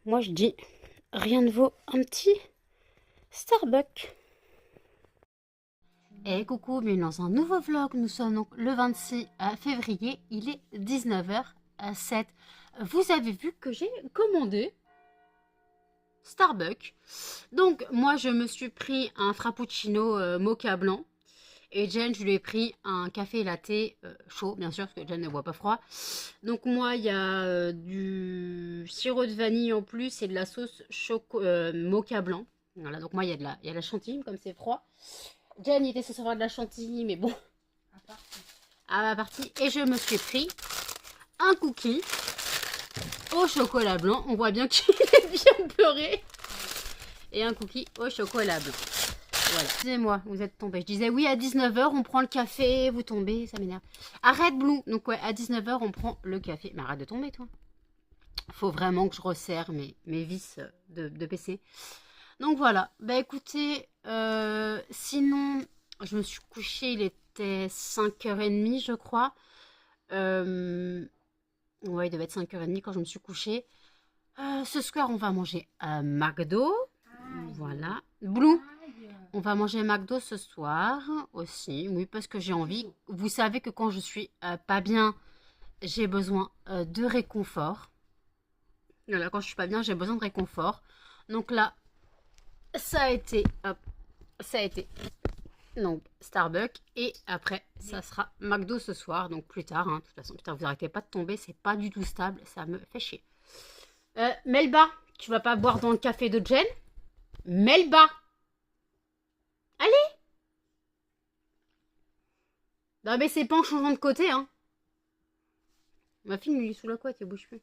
Moi, je dis, rien ne vaut un petit Starbucks. Et coucou, bienvenue dans un nouveau vlog. Nous sommes donc le 26 février. Il est 19h07. Vous avez vu que j'ai commandé Starbucks. Donc, moi, je me suis pris un frappuccino mocha blanc. Et Jen, je lui ai pris un café latte chaud, bien sûr, parce que Jen ne boit pas froid. Donc moi, il y a du sirop de vanille en plus et de la sauce mocha blanc. Voilà, donc moi, il y a de la chantilly, comme c'est froid. Jen, il était censé avoir de la chantilly, mais bon, à ma partie. Et je me suis pris un cookie au chocolat blanc. On voit bien qu'il est bien beurré. Et un cookie au chocolat blanc. Voilà. Excusez-moi, vous êtes tombé. Je disais oui, à 19h, on prend le café. Vous tombez, ça m'énerve. Arrête, Blue. Donc ouais, à 19h, on prend le café. Mais arrête de tomber, toi. Faut vraiment que je resserre mes vis de PC. Donc voilà. Bah écoutez, sinon, je me suis couchée, il était 5h30, je crois. Ouais, il devait être 5h30 quand je me suis couchée. Ce soir, on va manger à McDo. Voilà. Blue, on va manger McDo ce soir aussi. Oui, parce que j'ai envie. Vous savez que quand je suis pas bien, j'ai besoin de réconfort. Voilà, quand je suis pas bien, j'ai besoin de réconfort. Donc là, ça a été, hop, ça a été donc Starbucks et après ça sera McDo ce soir, donc plus tard. Hein. De toute façon, putain, vous arrêtez pas de tomber, c'est pas du tout stable, ça me fait chier. Melba, tu vas pas boire dans le café de Jen? Melba, allez. Non mais c'est pas en changeant de côté, hein. Ma fille lui est sous la couette, elle bouge plus.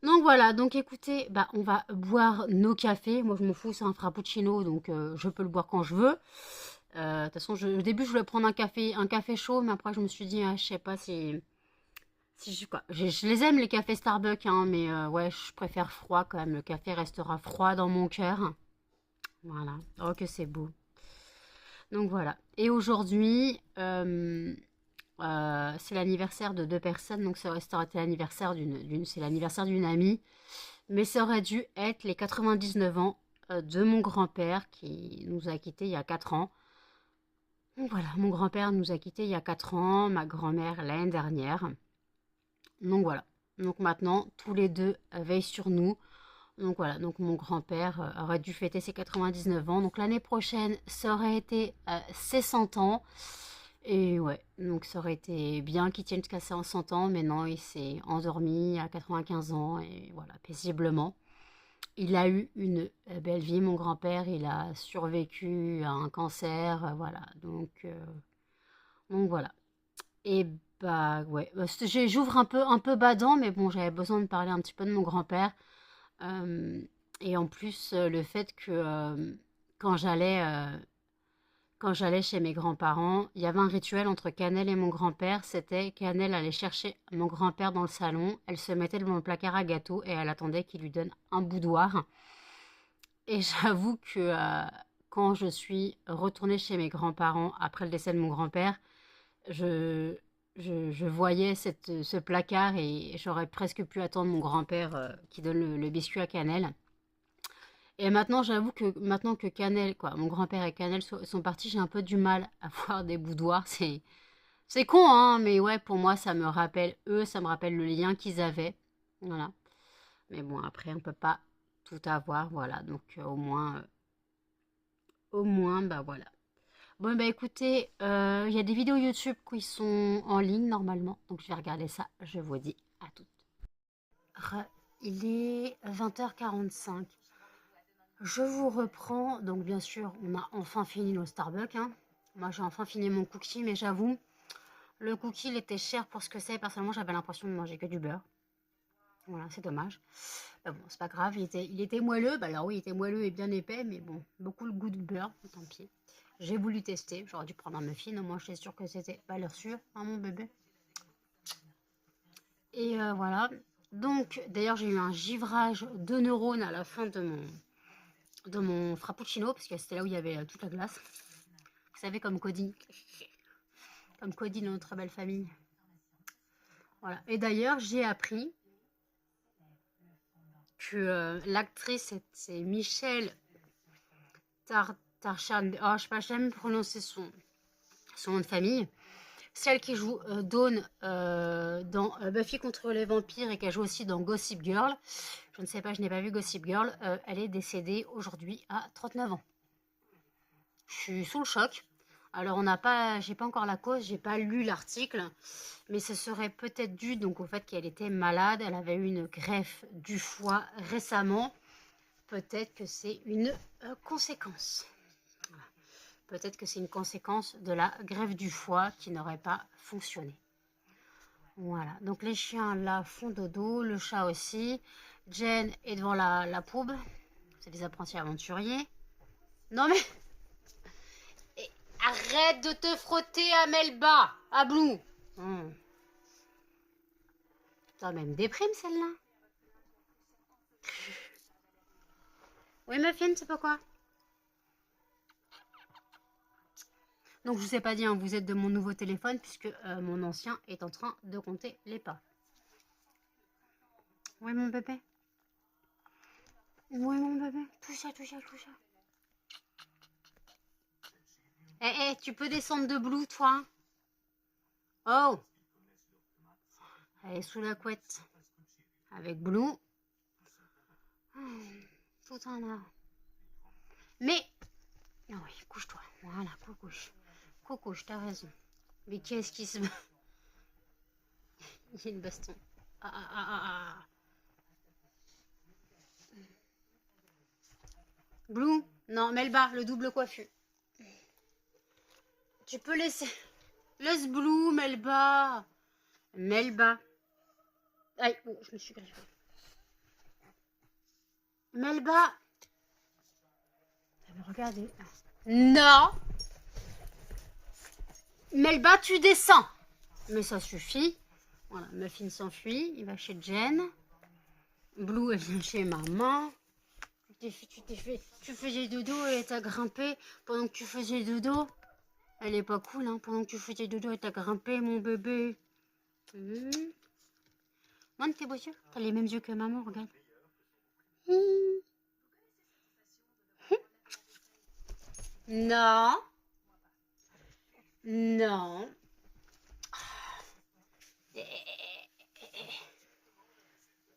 Donc voilà, donc écoutez, bah on va boire nos cafés. Moi je m'en fous, c'est un frappuccino, donc je peux le boire quand je veux. De toute façon, au début je voulais prendre un café chaud, mais après je me suis dit, ah, je sais pas si je, quoi. Je les aime les cafés Starbucks, hein, mais ouais, je préfère froid quand même. Le café restera froid dans mon cœur. Voilà, oh que c'est beau. Donc voilà. Et aujourd'hui, c'est l'anniversaire de deux personnes, donc ça aurait été l'anniversaire c'est l'anniversaire d'une amie, mais ça aurait dû être les 99 ans de mon grand-père qui nous a quittés il y a 4 ans. Donc voilà, mon grand-père nous a quittés il y a 4 ans, ma grand-mère l'année dernière. Donc voilà. Donc maintenant, tous les deux veillent sur nous. Donc voilà, donc mon grand-père aurait dû fêter ses 99 ans. Donc l'année prochaine, ça aurait été ses 100 ans. Et ouais, donc ça aurait été bien qu'il tienne jusqu'à ses 100 ans, mais non, il s'est endormi à 95 ans, et voilà, paisiblement. Il a eu une belle vie, mon grand-père, il a survécu à un cancer, voilà, donc voilà. Et bah ouais, j'ouvre un peu badant, mais bon, j'avais besoin de parler un petit peu de mon grand-père. Euh, et en plus, le fait que quand j'allais quand j'allais chez mes grands-parents, il y avait un rituel entre Cannelle et mon grand-père. C'était Cannelle allait chercher mon grand-père dans le salon, elle se mettait devant le placard à gâteaux et elle attendait qu'il lui donne un boudoir. Et j'avoue que quand je suis retournée chez mes grands-parents après le décès de mon grand-père, je, je voyais ce placard et j'aurais presque pu attendre mon grand-père qui donne le biscuit à Cannelle. Et maintenant, j'avoue que maintenant que Cannelle, quoi, mon grand-père et Cannelle sont partis, j'ai un peu du mal à voir des boudoirs. C'est con, hein, mais ouais, pour moi, ça me rappelle eux, ça me rappelle le lien qu'ils avaient. Voilà. Mais bon, après, on peut pas tout avoir, voilà. Donc, au moins, bah voilà. Bon, bah écoutez, il y a des vidéos YouTube qui sont en ligne normalement. Donc, je vais regarder ça. Je vous dis à toutes. Il est 20h45. Je vous reprends. Donc, bien sûr, on a enfin fini nos Starbucks. Hein. Moi, j'ai enfin fini mon cookie, mais j'avoue, le cookie, il était cher pour ce que c'est. Personnellement, j'avais l'impression de manger que du beurre. Voilà, c'est dommage. Bon, c'est pas grave, il était moelleux. Bah alors oui, il était moelleux et bien épais, mais bon, beaucoup le goût de beurre, tant pis. J'ai voulu tester, j'aurais dû prendre un muffin, au moins je suis sûre que c'était valeur sûre, hein, mon bébé. Et voilà. Donc, d'ailleurs, j'ai eu un givrage de neurones à la fin de mon frappuccino, parce que c'était là où il y avait toute la glace. Vous savez, comme Cody dans notre belle famille. Voilà. Et d'ailleurs, j'ai appris l'actrice, c'est Michelle Tarchan. Oh, je sais pas, je sais même prononcer son nom de famille. Celle qui joue Dawn dans Buffy contre les vampires et qui a joué aussi dans Gossip Girl. Je ne sais pas, je n'ai pas vu Gossip Girl. Elle est décédée aujourd'hui à 39 ans. Je suis sous le choc. Alors j'ai pas encore la cause, j'ai pas lu l'article, mais ce serait peut-être dû donc au fait qu'elle était malade. Elle avait eu une greffe du foie récemment. Peut-être que c'est une conséquence. Voilà. Peut-être que c'est une conséquence de la greffe du foie qui n'aurait pas fonctionné. Voilà, donc les chiens là font dodo, le chat aussi. Jen est devant la poube. C'est des apprentis aventuriers. Non mais... Arrête de te frotter à Melba, à Blue. Toi même déprime celle-là. Oui Muffin, c'est pourquoi? Donc je vous ai pas dit, hein, vous êtes de mon nouveau téléphone puisque mon ancien est en train de compter les pas. Oui mon bébé. Oui mon bébé. Tout ça, tout ça, tout ça. Eh, tu peux descendre de Blue, toi? Oh! Elle est sous la couette. Avec Blue. Tout en a. Mais... Ah oui, couche-toi. Voilà, couche. Couche, t'as raison. Mais qu'est-ce qui se... Il y a une baston. Ah. Blue? Non, Melba, le double coiffu. Tu peux laisser... Laisse Blue, Melba. Melba. Aïe, oh, je me suis griffée. Melba. Regardez. Non. Melba, tu descends. Mais ça suffit. Voilà, Muffin s'enfuit. Il va chez Jen. Blue, elle vient chez maman. Tu faisais dodo et t'as grimpé pendant que tu faisais dodo. Elle est pas cool, hein. Pendant que tu faisais dodo et t'as grimpé, mon bébé. Monte tes beaux yeux. T'as les mêmes yeux que maman, regarde. Non. Non.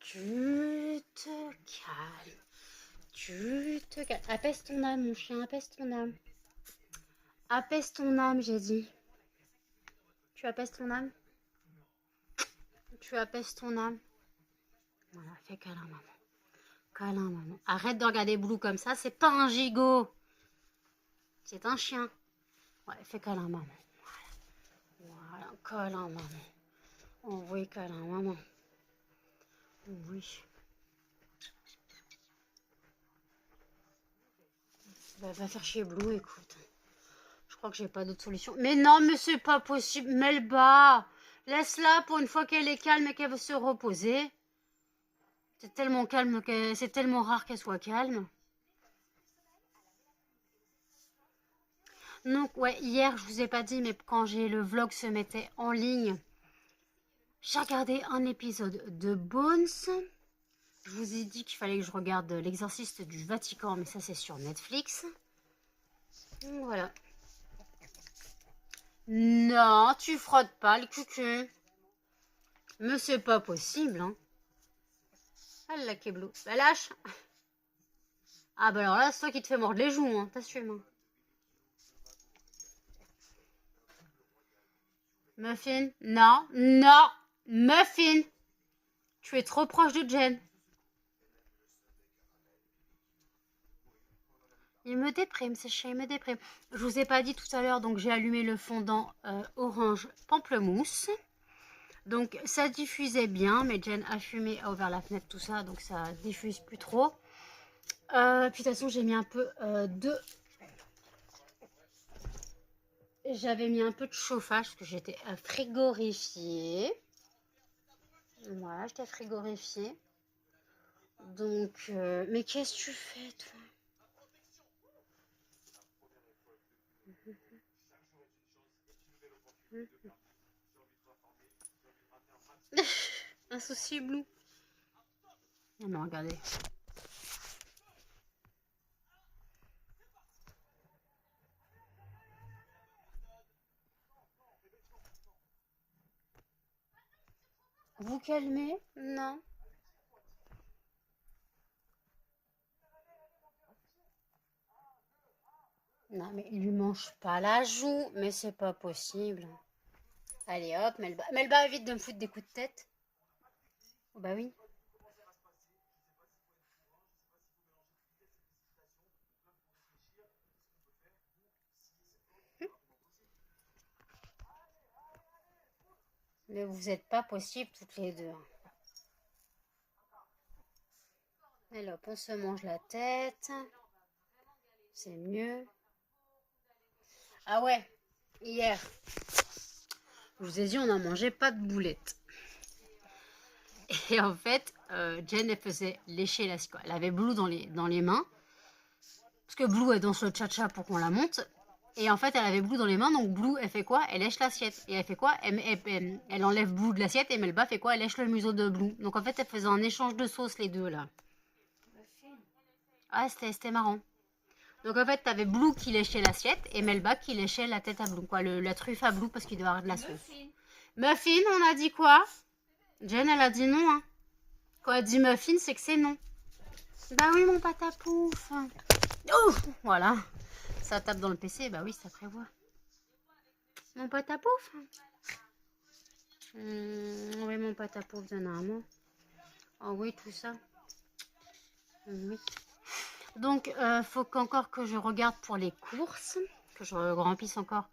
Tu te calmes. Tu te calmes. Apaise ton âme, mon chien. Apaise ton âme. Apaise ton âme, j'ai dit. Tu apaises ton âme? Tu apaises ton âme? Voilà, fais câlin, maman. Câlin, maman. Arrête de regarder Blue comme ça. C'est pas un gigot. C'est un chien. Ouais, fais câlin, maman. Voilà, câlin, maman. Oh oui, câlin, maman. Oh oui. Bah, va faire chier Blue, écoute. Je crois que j'ai pas d'autre solution. Mais non, mais c'est pas possible. Melba, laisse-la pour une fois qu'elle est calme et qu'elle veut se reposer. C'est tellement calme, c'est tellement rare qu'elle soit calme. Donc, ouais, hier, je vous ai pas dit, mais quand le vlog se mettait en ligne, j'ai regardé un épisode de Bones. Je vous ai dit qu'il fallait que je regarde L'exorciste du Vatican, mais ça, c'est sur Netflix. Donc, voilà. Non, tu frottes pas le cucu. Mais c'est pas possible, hein. Ah, la Keblo. Bah, lâche. Ah, bah alors là, c'est toi qui te fais mordre les joues, hein. T'assumes, hein. Muffin? Non, non. Muffin! Tu es trop proche de Jen. Il me déprime, ce chien, il me déprime. Je vous ai pas dit tout à l'heure, donc j'ai allumé le fondant orange pamplemousse. Donc ça diffusait bien, mais Jen a fumé, a ouvert la fenêtre, tout ça, donc ça diffuse plus trop. Puis de toute façon, j'ai mis un peu de... J'avais mis un peu de chauffage parce que j'étais frigorifiée. Voilà, j'étais frigorifiée. Donc, mais qu'est-ce que tu fais, toi? Un souci Blue. Non, mais regardez. Vous calmez? Non. Non, mais il lui mange pas la joue. Mais c'est pas possible. Allez hop, Melba. Melba, évite de me foutre des coups de tête. Oh, bah oui. Mais vous êtes pas possible toutes les deux. Allez hop, on se mange la tête. C'est mieux. Ah ouais, hier, je vous ai dit, on n'a mangé pas de boulettes. Et en fait, Jen, elle faisait lécher l'assiette. Elle avait Blue dans les mains. Parce que Blue, elle danse le cha-cha pour qu'on la monte. Et en fait, elle avait Blue dans les mains. Donc Blue, elle fait quoi? Elle lèche l'assiette. Et elle fait quoi? Elle enlève Blue de l'assiette. Et Melba fait quoi? Elle lèche le museau de Blue. Donc en fait, elle faisait un échange de sauce, les deux, là. Ah, c'était marrant. Donc en fait, t'avais Blue qui léchait l'assiette. Et Melba qui léchait la tête à Blue. Quoi, la truffe à Blue parce qu'il devait avoir de la sauce. Muffin, on a dit quoi? Jen, elle a dit non, hein. Quand elle dit muffin, c'est que c'est non. Bah oui, mon patapouf. Ouf, voilà. Ça tape dans le PC, bah oui, ça prévoit. Mon patapouf. Oui, mon patapouf de Narmo. Oh oui, tout ça. Oui. Donc, faut qu'encore que je regarde pour les courses. Que je remplisse encore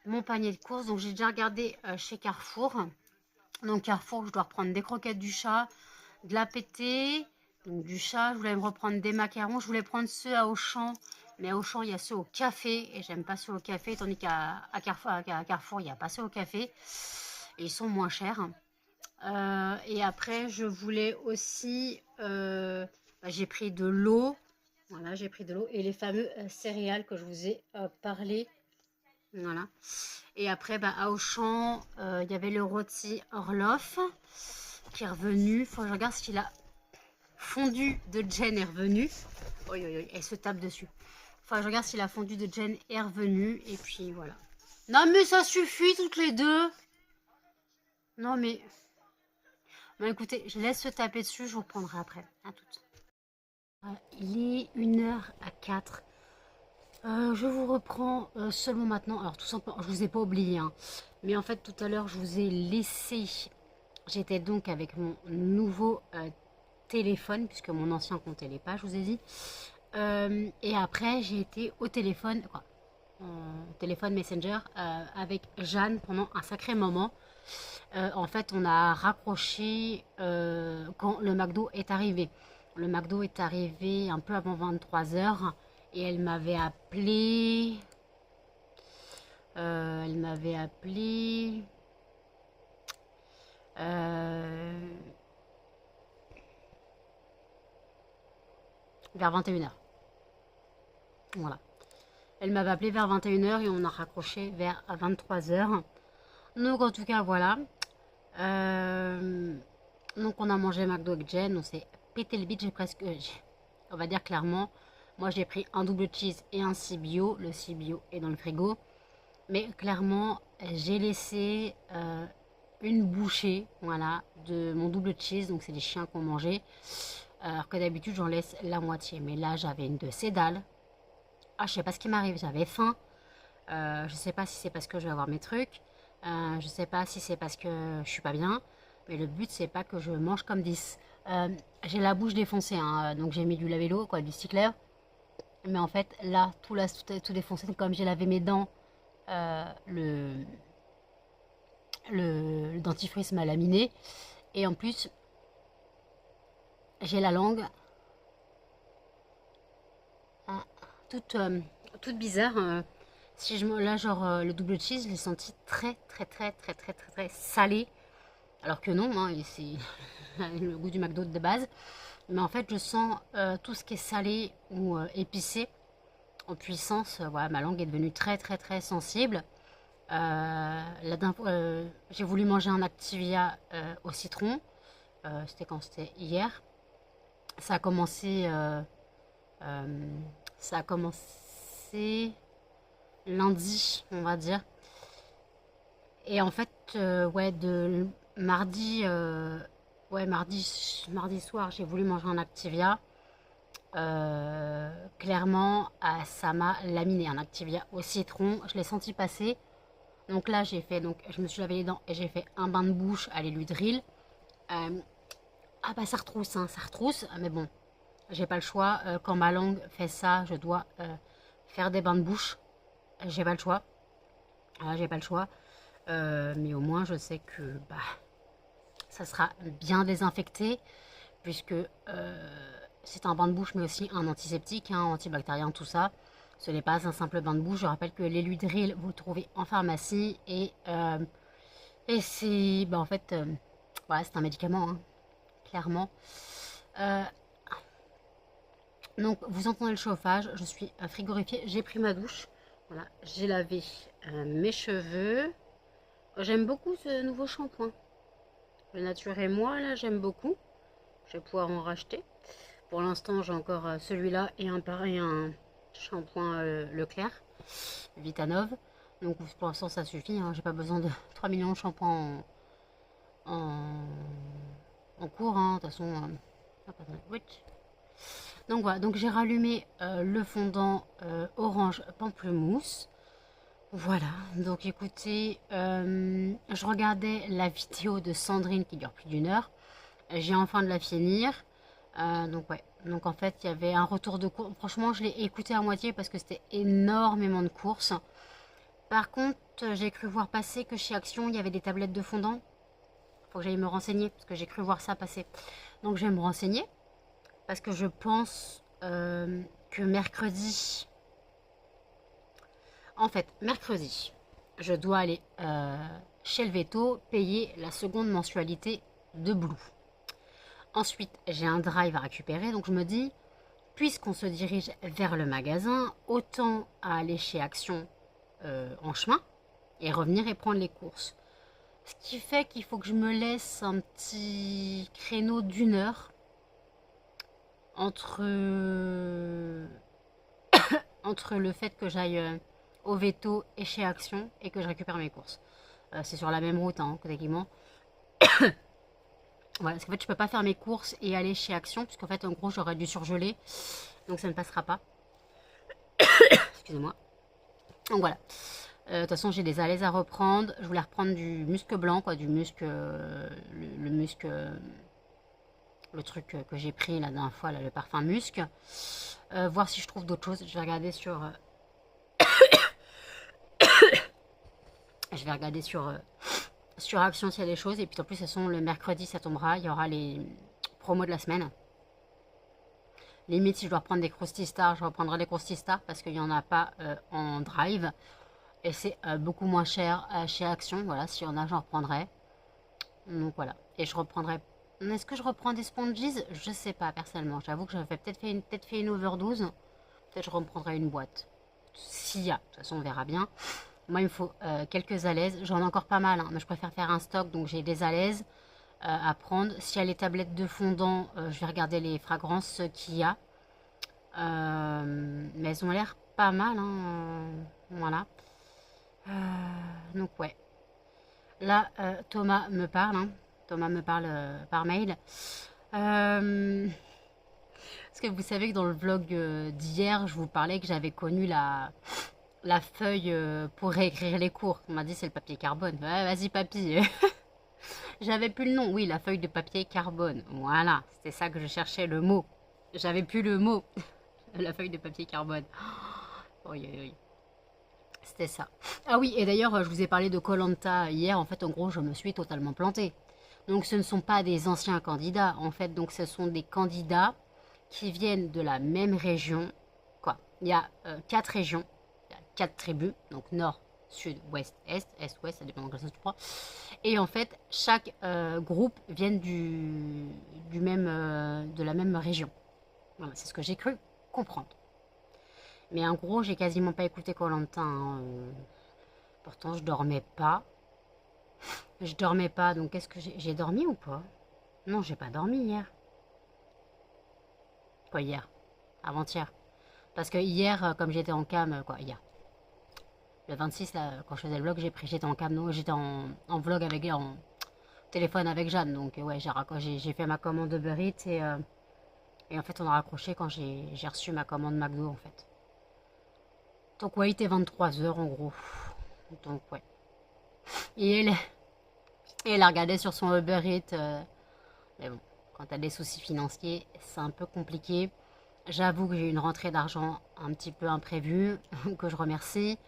mon panier de courses. Donc, j'ai déjà regardé chez Carrefour. Donc, Carrefour, je dois reprendre des croquettes du chat, de la pétée, donc du chat. Je voulais me reprendre des macarons. Je voulais prendre ceux à Auchan. Mais à Auchan, il y a ceux au café. Et j'aime pas ceux au café. Tandis qu'à Carrefour, il n'y a pas ceux au café. Et ils sont moins chers. Et après, je voulais aussi... j'ai pris de l'eau. Voilà, j'ai pris de l'eau. Et les fameux céréales que je vous ai parlé. Voilà. Et après, à Auchan, il y avait le rôti Orloff qui est revenu. Faut que je regarde s'il a fondu de Jen est revenu. Oui, oui, oui, elle se tape dessus. Faut que je regarde si la fondue de Jen est revenue. Et puis voilà. Non mais ça suffit toutes les deux. Non mais... Bon écoutez, je laisse se taper dessus, je vous reprendrai après. À toutes. Il est 1h04. Je vous reprends seulement maintenant. Alors tout simplement, je vous ai pas oublié. Hein, mais en fait tout à l'heure je vous ai laissé. J'étais donc avec mon nouveau téléphone, puisque mon ancien comptait les pages, je vous ai dit. Et après j'ai été au téléphone, quoi, téléphone Messenger avec Jeanne pendant un sacré moment. En fait, on a raccroché quand le McDo est arrivé. Le McDo est arrivé un peu avant 23h et elle m'avait appelé. Elle m'avait appelé. Vers 21h. Voilà. Elle m'avait appelé vers 21h et on a raccroché vers 23h. Donc en tout cas, voilà. Donc on a mangé McDo avec Jen, on s'est pété le bide, j'ai presque... on va dire clairement, moi j'ai pris un double cheese et un CBO, le CBO est dans le frigo. Mais clairement, j'ai laissé une bouchée, voilà, de mon double cheese, donc c'est les chiens qui ont mangé. Alors que d'habitude j'en laisse la moitié, mais là j'avais une de ces dalles. Ah, je sais pas ce qui m'arrive, j'avais faim. Je sais pas si c'est parce que je vais avoir mes trucs. Je sais pas si c'est parce que je suis pas bien. Mais le but, c'est pas que je mange comme 10. J'ai la bouche défoncée, hein, donc j'ai mis du lavello, quoi, du Sticler. Mais en fait, là, tout défoncé, comme j'ai lavé mes dents, le dentifrice m'a laminé. Et en plus, j'ai la langue toute, toute bizarre. Si je là, genre, le double cheese, je l'ai senti très, très, très, très, très, très, très salé. Alors que non, hein, c'est le goût du McDo de base. Mais en fait, je sens tout ce qui est salé ou épicé en puissance. Voilà, ma langue est devenue très, très, très sensible. J'ai voulu manger un Activia au citron. C'était quand? C'était hier. ça a commencé, euh, ça a commencé lundi, on va dire. Et en fait, ouais, de mardi, ouais, mardi soir, j'ai voulu manger un Activia. Clairement, ça m'a laminé un Activia au citron. Je l'ai senti passer. Donc là, je me suis lavé les dents et j'ai fait un bain de bouche à l'huile d'huile. Euh, ah bah ça retrousse, hein, ça retrousse. Mais bon, j'ai pas le choix. Quand ma langue fait ça, je dois faire des bains de bouche. J'ai pas le choix. J'ai pas le choix. Mais au moins, je sais que bah, ça sera bien désinfecté puisque c'est un bain de bouche mais aussi un antiseptique, hein, antibactérien, tout ça. Ce n'est pas un simple bain de bouche. Je rappelle que les Ludril, vous le trouvez en pharmacie et c'est, bah, en fait, voilà, c'est un médicament, hein, clairement. Euh, donc, vous entendez le chauffage. Je suis frigorifiée. J'ai pris ma douche. Voilà, j'ai lavé mes cheveux. J'aime beaucoup ce nouveau shampoing. Le Nature et moi, là, j'aime beaucoup. Je vais pouvoir en racheter. Pour l'instant, j'ai encore celui-là et un shampoing Leclerc, Vitanov. Donc pour l'instant, ça suffit. Hein. J'ai pas besoin de 3 millions de shampoings en, en cours. Hein. De toute façon, oui. Donc voilà, donc j'ai rallumé le fondant orange pamplemousse. Voilà, donc écoutez, je regardais la vidéo de Sandrine qui dure plus d'1 heure. J'ai enfin de la finir. Donc ouais, donc en fait il y avait un retour de course. Franchement je l'ai écouté à moitié parce que c'était énormément de courses. Par contre j'ai cru voir passer que chez Action il y avait des tablettes de fondant. Faut que j'aille me renseigner parce que j'ai cru voir ça passer. Donc je vais me renseigner parce que je pense que mercredi... En fait mercredi je dois aller chez le Veto payer la seconde mensualité de Blue. Ensuite, j'ai un drive à récupérer, donc je me dis, puisqu'on se dirige vers le magasin, autant aller chez Action en chemin et revenir et prendre les courses. Ce qui fait qu'il faut que je me laisse un petit créneau d'1 heure entre, entre le fait que j'aille au Veto et chez Action et que je récupère mes courses. C'est sur la même route, hein, techniquement. Voilà, parce qu'en fait, je peux pas faire mes courses et aller chez Action, puisqu'en fait, en gros, j'aurais dû surgeler. Donc, ça ne passera pas. Excusez-moi. Donc, voilà. De toute façon, j'ai des alaises à reprendre. Je voulais reprendre du musc blanc, quoi, du musc... le musc... le truc que j'ai pris la dernière fois, là, le parfum musc. Voir si je trouve d'autres choses. Je vais regarder sur... je vais regarder sur Action s'il y a des choses. Et puis, en plus, de toute façon, le mercredi, ça tombera. Il y aura les promos de la semaine. Limite, si je dois reprendre des Krusty Stars, je reprendrai les Krusty Stars parce qu'il n'y en a pas en drive. Et c'est beaucoup moins cher chez Action. Voilà, s'il y en a, j'en reprendrai. Donc voilà. Et je reprendrai... Est-ce que je reprends des sponges? Je sais pas, personnellement. J'avoue que j'avais peut-être fait une overdose. Peut-être je reprendrai une boîte. S'il y a. De toute façon, on verra bien. Moi, il me faut quelques alaises. J'en ai encore pas mal, hein, mais je préfère faire un stock. Donc j'ai des alaises à prendre. S'il y a les tablettes de fondant, je vais regarder les fragrances qu'il y a. Mais elles ont l'air pas mal, hein, voilà. Donc ouais. Là, Thomas me parle, hein. Thomas me parle par mail. Parce que vous savez que dans le vlog d'hier, je vous parlais que j'avais connu la feuille pour réécrire les cours. On m'a dit c'est le papier carbone. Ouais, vas-y papy. J'avais plus le nom. Oui, la feuille de papier carbone. Voilà, c'était ça que je cherchais, le mot. J'avais plus le mot. La feuille de papier carbone. Oui, oui, oui. C'était ça. Ah oui, et d'ailleurs, je vous ai parlé de koh hier. En fait, en gros, je me suis totalement plantée. Donc, ce ne sont pas des anciens candidats. En fait, donc, ce sont des candidats qui viennent de la même région. Quoi? Il y a 4 régions. Il y a 4 tribus. Donc, nord, sud, ouest, est, ouest. Ça dépend de quel sens tu prends. Et en fait, chaque groupe vient de la même région. Voilà, c'est ce que j'ai cru comprendre. Mais en gros, j'ai quasiment pas écouté koh hein. Pourtant, je dormais pas. Je dormais pas, donc qu'est-ce que j'ai dormi ou pas? Non, j'ai pas dormi hier. Quoi, hier? Avant-hier. Parce que hier, comme j'étais en cam, quoi, hier. Le 26, là, quand je faisais le vlog, j'étais en cam, non, j'étais en vlog avec, en téléphone avec Jeanne. Donc, ouais, j'ai fait ma commande Uber Eats et en fait, on a raccroché quand j'ai reçu ma commande McDo, en fait. Donc, ouais, il était 23 h en gros. Donc, ouais. Et elle a regardé sur son Uber Eats. Mais bon, quand tu as des soucis financiers, c'est un peu compliqué. J'avoue que j'ai eu une rentrée d'argent un petit peu imprévue, que je remercie.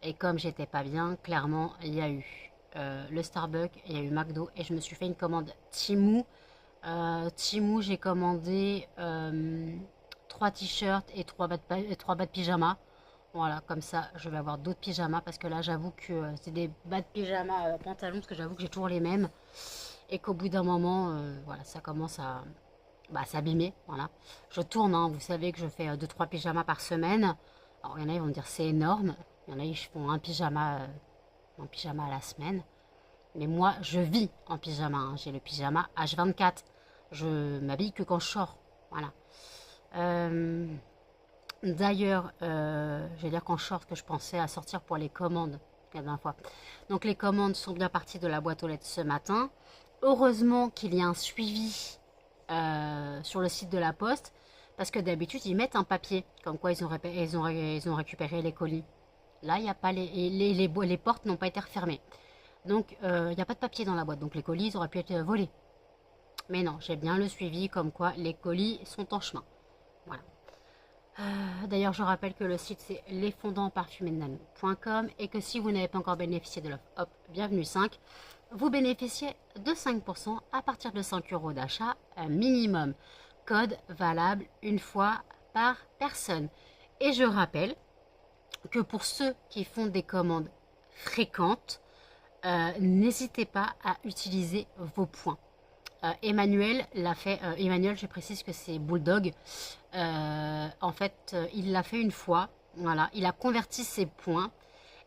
Et comme j'étais pas bien, clairement, il y a eu le Starbucks, il y a eu McDo, et je me suis fait une commande Temu. Temu, j'ai commandé 3 t-shirts et 3 bas de pyjama. Voilà, comme ça, je vais avoir d'autres pyjamas, parce que là, j'avoue que c'est des bas de pyjama pantalons, parce que j'avoue que j'ai toujours les mêmes. Et qu'au bout d'un moment, voilà, ça commence à s'abîmer. Voilà. Je tourne, hein, vous savez que je fais 2-3 pyjamas par semaine. Alors, il y en a, ils vont me dire c'est énorme. Il y en a, ils font un pyjama à la semaine. Mais moi, je vis en pyjama, hein. J'ai le pyjama H24. Je m'habille que quand je sors. Voilà. Euh, D'ailleurs, je vais dire qu'en short que je pensais à sortir pour les commandes la dernière fois. Donc les commandes sont bien parties de la boîte aux lettres ce matin. Heureusement qu'il y a un suivi sur le site de la Poste, parce que d'habitude ils mettent un papier comme quoi ils ont récupéré les colis. Là, il n'y a pas les portes n'ont pas été refermées. Donc il n'y a pas de papier dans la boîte. Donc les colis ils auraient pu être volés. Mais non, j'ai bien le suivi comme quoi les colis sont en chemin. Voilà. D'ailleurs, je rappelle que le site c'est lesfondantparfumés.com et que si vous n'avez pas encore bénéficié de l'offre Hop, bienvenue 5, vous bénéficiez de 5% à partir de 5 euros d'achat minimum. Code valable une fois par personne. Et je rappelle que pour ceux qui font des commandes fréquentes, n'hésitez pas à utiliser vos points. Emmanuel l'a fait. Emmanuel, je précise que c'est Bulldog. En fait, il l'a fait une fois. Voilà, il a converti ses points.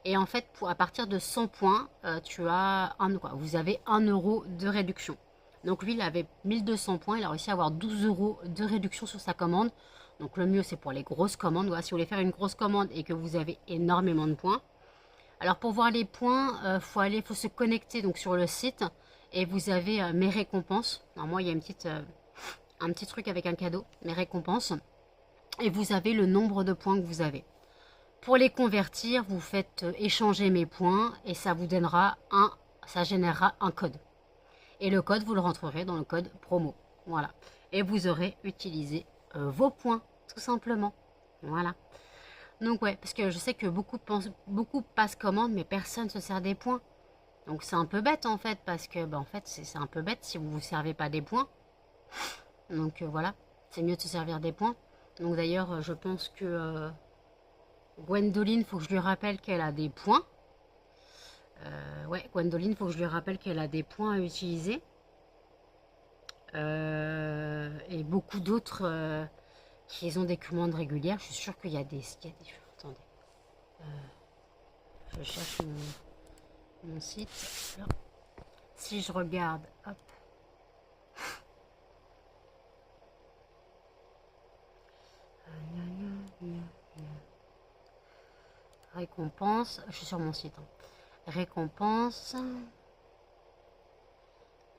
Et en fait, à partir de 100 points, vous avez 1 € de réduction. Donc lui, il avait 1200 points. Il a réussi à avoir 12 € de réduction sur sa commande. Donc le mieux, c'est pour les grosses commandes. Voilà, si vous voulez faire une grosse commande et que vous avez énormément de points. Alors pour voir les points, faut se connecter donc sur le site et vous avez mes récompenses. Alors moi il y a un petit truc avec un cadeau, mes récompenses, et vous avez le nombre de points que vous avez. Pour les convertir, vous faites échanger mes points et ça générera un code. Et le code vous le rentrerez dans le code promo. Voilà. Et vous aurez utilisé vos points tout simplement. Voilà. Donc ouais, parce que je sais que beaucoup passent commande, mais personne ne se sert des points. Donc c'est un peu bête en fait, parce que en fait c'est un peu bête si vous vous servez pas des points. Donc voilà, c'est mieux de se servir des points. Donc d'ailleurs, je pense que Gwendoline, faut que je lui rappelle qu'elle a des points. Ouais, Gwendoline, faut que je lui rappelle qu'elle a des points à utiliser. Et beaucoup d'autres qui ont des commandes régulières. Je suis sûre qu'il y a des... Attendez. Je cherche mon site. Là. Si je regarde, hop. Récompense. Je suis sur mon site. Hein. Récompense.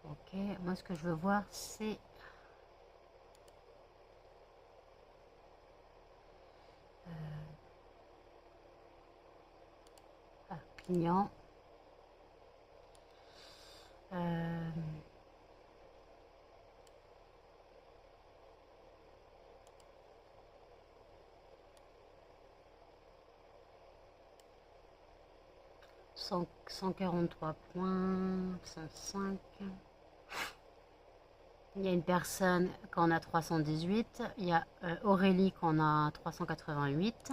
Ok. Moi, ce que je veux voir, c'est... Client. 143 points, 105. Il y a une personne qui en a 318. Il y a Aurélie qui en a 388.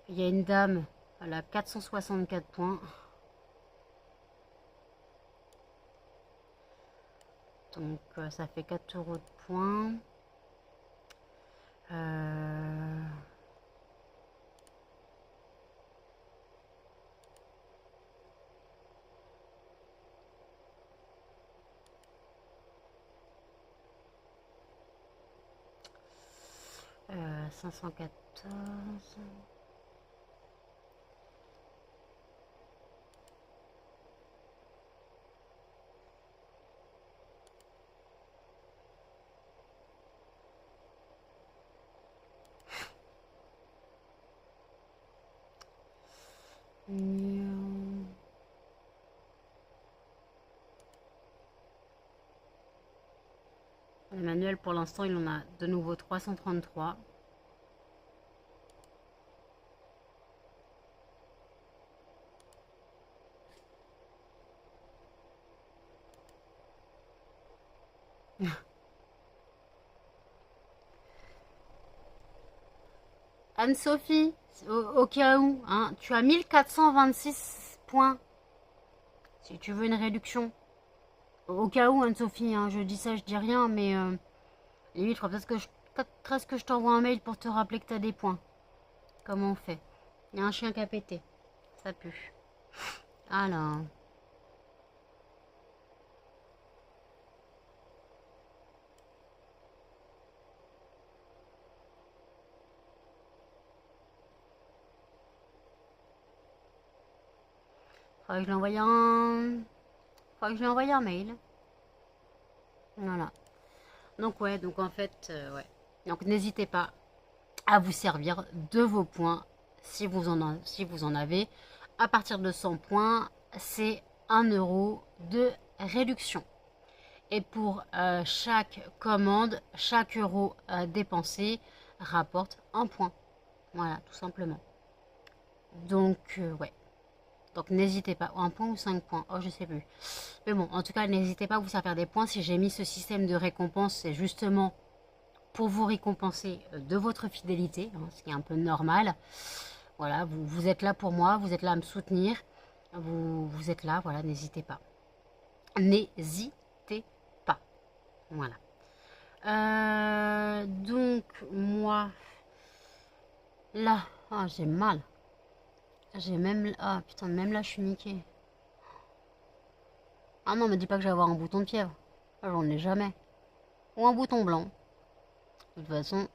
Il y a une dame, elle a 464 points. Donc ça fait 4 € de points. 514. Emmanuel, pour l'instant, il en a de nouveau 333. Anne-Sophie, au cas où, hein, tu as 1426 points. Si tu veux une réduction. Au cas où, Anne-Sophie, hein, je dis ça, je dis rien, mais limite, il faudra peut-être que je t'envoie un mail pour te rappeler que tu as des points. Comment on fait? Il y a un chien qui a pété. Ça pue. Alors. Faudrait que je lui envoie un... Faudrait que je lui envoie un mail. Voilà. Donc ouais, donc en fait, ouais. Donc n'hésitez pas à vous servir de vos points si vous en avez. À partir de 100 points, c'est 1 € de réduction. Et pour chaque commande, chaque euro dépensé rapporte 1 point. Voilà, tout simplement. Donc, ouais. Donc, n'hésitez pas. 1 point ou 5 points. Oh, je sais plus. Mais bon, en tout cas, n'hésitez pas à vous faire des points. Si j'ai mis ce système de récompense, c'est justement pour vous récompenser de votre fidélité, hein, ce qui est un peu normal. Voilà, vous êtes là pour moi, vous êtes là à me soutenir. Vous êtes là, voilà, n'hésitez pas. N'hésitez pas. Voilà. Donc, moi, là, ah, j'ai mal. J'ai même... Ah, putain, même là, je suis niquée. Ah non, me dis pas que je vais avoir un bouton de fièvre. Ah, j'en ai jamais. Ou un bouton blanc. De toute façon,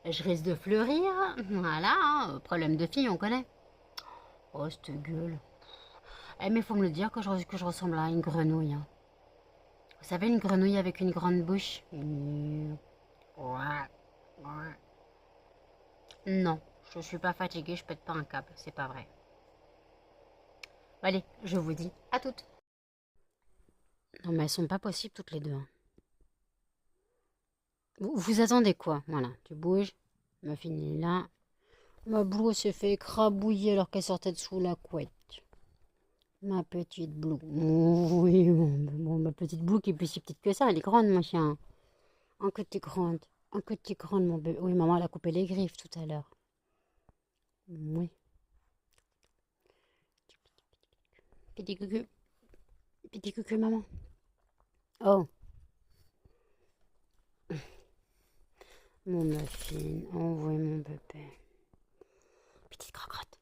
je risque de fleurir. Voilà, hein, problème de fille, on connaît. Oh, cette gueule. Eh, mais faut me le dire que je ressemble à une grenouille, hein. Vous savez, une grenouille avec une grande bouche. Non, je suis pas fatiguée, je pète pas un câble, c'est pas vrai. Allez, je vous dis à toutes. Non, mais elles sont pas possibles toutes les deux, hein. Vous attendez quoi? Voilà, tu bouges. Ma fille est là. Ma blouse s'est fait écrabouiller alors qu'elle sortait de sous la couette. Ma petite Blue. Oh, oui, ma petite Blue qui est plus si petite que ça. Elle est grande, mon chien. Un que t'es grande. Un que t'es grande, mon bébé. Oui, maman, elle a coupé les griffes tout à l'heure. Oui. Petit cucu. Petit cucu, maman. Oh, mon muffin. Oh, oui, mon bébé. Petite crocotte.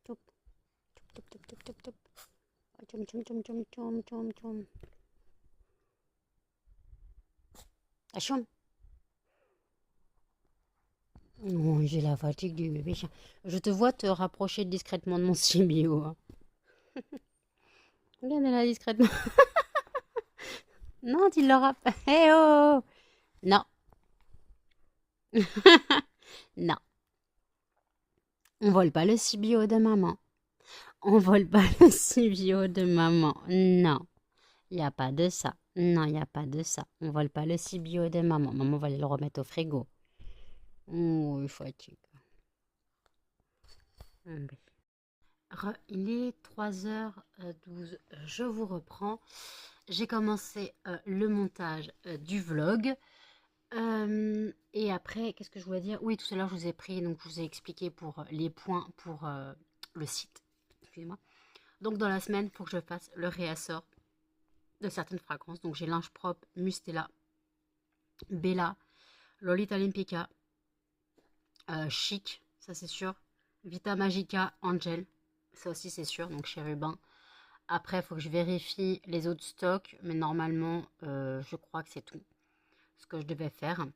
Top, top, top, top, top, top. Chum, chum, chum, chum, chum, chum, chum. Achum. Oh, j'ai la fatigue du bébé chien. Je te vois te rapprocher discrètement de mon symbio, hein. Regardez-la discrètement. Non, tu l'auras pas. Eh oh! Non. Non. On vole pas le symbio de maman. On vole pas le symbio de maman. Non. Il n'y a pas de ça. Non, il n'y a pas de ça. On vole pas le symbio de maman. Maman va aller le remettre au frigo. Oh, il fatigue. Il est 3h12. Je vous reprends. J'ai commencé le montage du vlog. Et après, qu'est-ce que je voulais dire? Oui, tout à l'heure, je vous ai pris, donc je vous ai expliqué pour les points pour le site. Excusez-moi. Donc, dans la semaine, il faut que je fasse le réassort de certaines fragrances. Donc, j'ai Linge Propre, Mustela, Bella, Lolita Olympica, Chic, ça c'est sûr. Vita Magica, Angel, ça aussi c'est sûr. Donc, Chérubin. Après, il faut que je vérifie les autres stocks, mais normalement, je crois que c'est tout ce que je devais faire.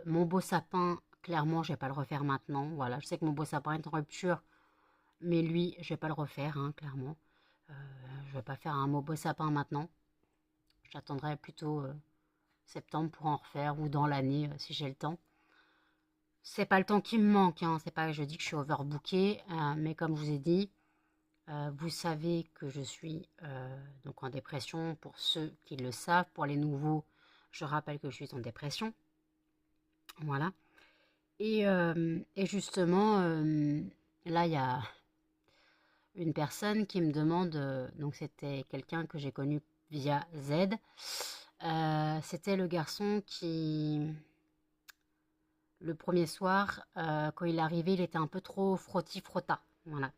Mon beau sapin, clairement, je vais pas le refaire maintenant. Voilà, je sais que mon beau sapin est en rupture, mais lui, je vais pas le refaire, hein, clairement. Euh, je vais pas faire un beau sapin maintenant. J'attendrai plutôt septembre pour en refaire ou dans l'année si j'ai le temps. C'est pas le temps qui me manque, hein. C'est pas que je dis que je suis overbookée, mais comme je vous ai dit, vous savez que je suis donc en dépression pour ceux qui le savent. Pour les nouveaux, je rappelle que je suis en dépression. Voilà. Et justement, là, il y a une personne qui me demande, donc c'était quelqu'un que j'ai connu via Z. C'était le garçon qui, le premier soir, quand il est arrivé, il était un peu trop frotti-frotta. Voilà.